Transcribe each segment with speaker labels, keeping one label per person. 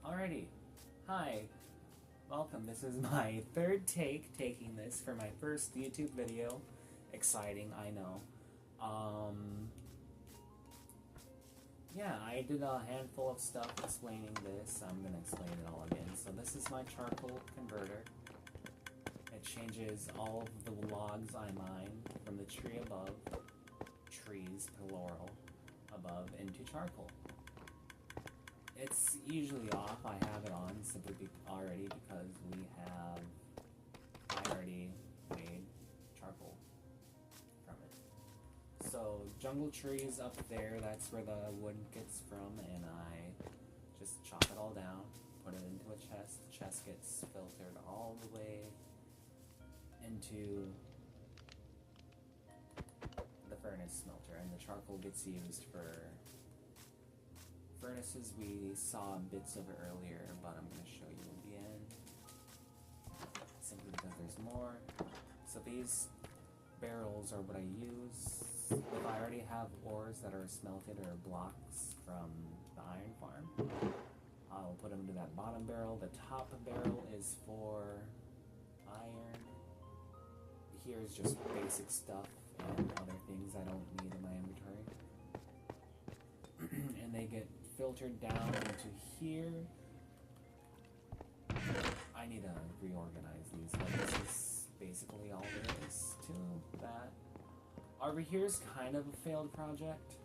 Speaker 1: Alrighty. Hi. Welcome. This is my third take taking this for my first YouTube video. Exciting, I know. Yeah, I did a handful of stuff explaining this. I'm gonna explain it all again. So this is my charcoal converter. It changes all of the logs I mine from the tree above, trees, plural, above, into charcoal. It's usually off. I have it on simply already because I already made charcoal from it. So jungle trees up there, that's where the wood gets from, and I just chop it all down, put it into a chest. The chest gets filtered all the way into the furnace smelter, and the charcoal gets used for furnaces. We saw bits of it earlier, but I'm going to show you again, simply because there's more. So these barrels are what I use. If I already have ores that are smelted or blocks from the iron farm, I'll put them into that bottom barrel. The top barrel is for iron. Here's just basic stuff and other things I don't need in my inventory. And they get filtered down into here. I need to reorganize these, but this is basically all there is to that. Over here is kind of a failed project.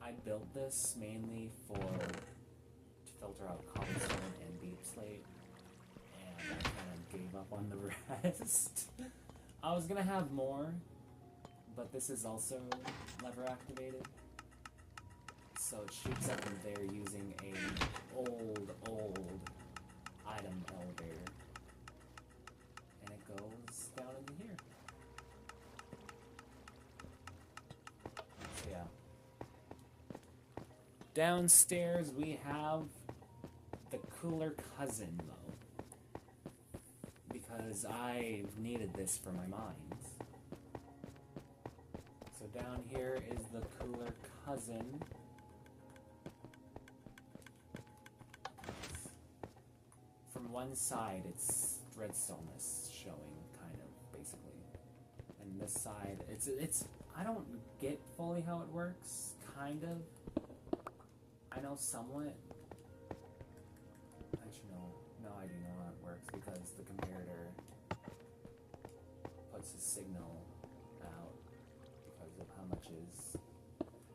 Speaker 1: I built this mainly to filter out cobblestone and deep slate, and I kind of gave up on the rest. I was gonna have more, but this is also lever activated. So it shoots up in there using a old item elevator, and it goes down into here. So yeah. Downstairs we have the cooler cousin though, because I've needed this for my mines. So down here is the cooler cousin. One side it's redstone-ness showing, kind of, basically, and this side it's I don't get fully how it works, kind of. I know somewhat. Actually no I do know how it works, because the comparator puts a signal out because of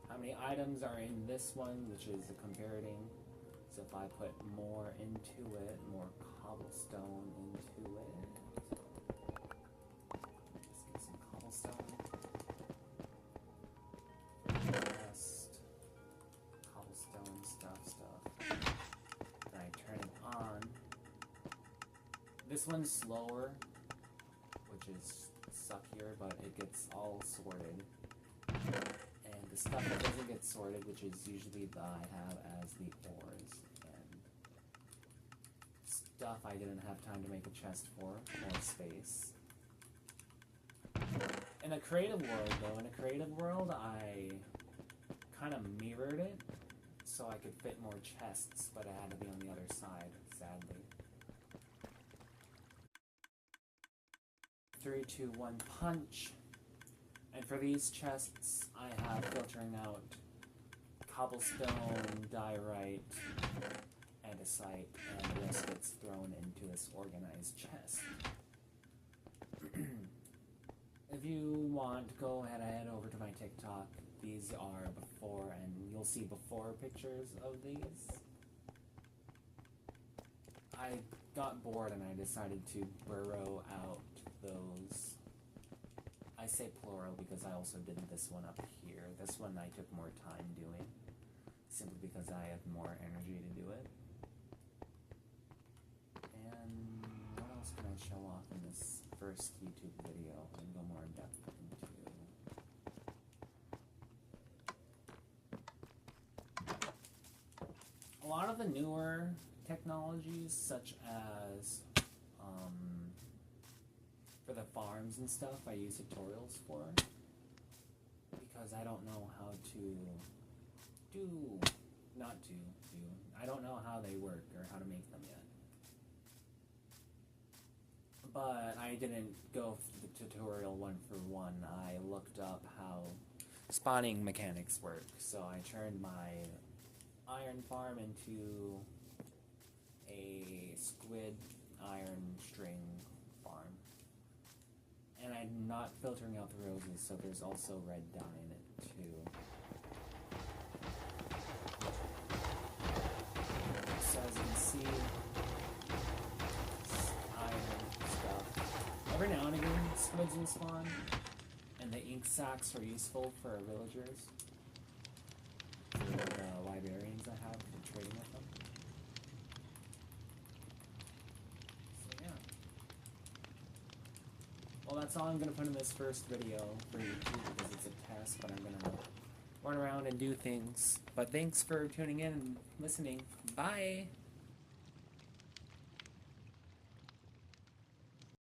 Speaker 1: how many items are in this one, which is the comparating. So if I put more into it, more cobblestone into it, let's get some cobblestone, rest, cobblestone, stuff, then I turn it on. This one's slower, which is suckier, but it gets all sorted. And the stuff that doesn't get sorted, which is usually I have as the ores, and stuff I didn't have time to make a chest for, or space. In a creative world, I kind of mirrored it so I could fit more chests, but it had to be on the other side, sadly. 3, 2, 1, punch. And for these chests, I have filtering out cobblestone, diorite, andesite, and the rest gets thrown into this organized chest. If you want, go ahead and head over to my TikTok. These are before, and you'll see before pictures of these. I got bored and I decided to burrow out those. I say plural because I also did this one up here. This one I took more time doing, simply because I had more energy to do it. And what else can I show off in this first YouTube video and go more in depth into? A lot of the newer technologies, such as for the farms and stuff, I use tutorials for, because I don't know how to do not to do. I don't know how they work or how to make them yet. But I didn't go through the tutorial one for one. I looked up how spawning mechanics work. So I turned my iron farm into a squid iron string farm. And I'm not filtering out the roses, so there's also red dye in it too. So as you can see, iron stuff. Every now and again, squids will spawn, and the ink sacs are useful for villagers. For the librarians I have for trading with them. So yeah. Well, that's all I'm going to put in this first video for YouTube because it's a test, but I'm going to run around and do things. But thanks for tuning in and listening. Bye!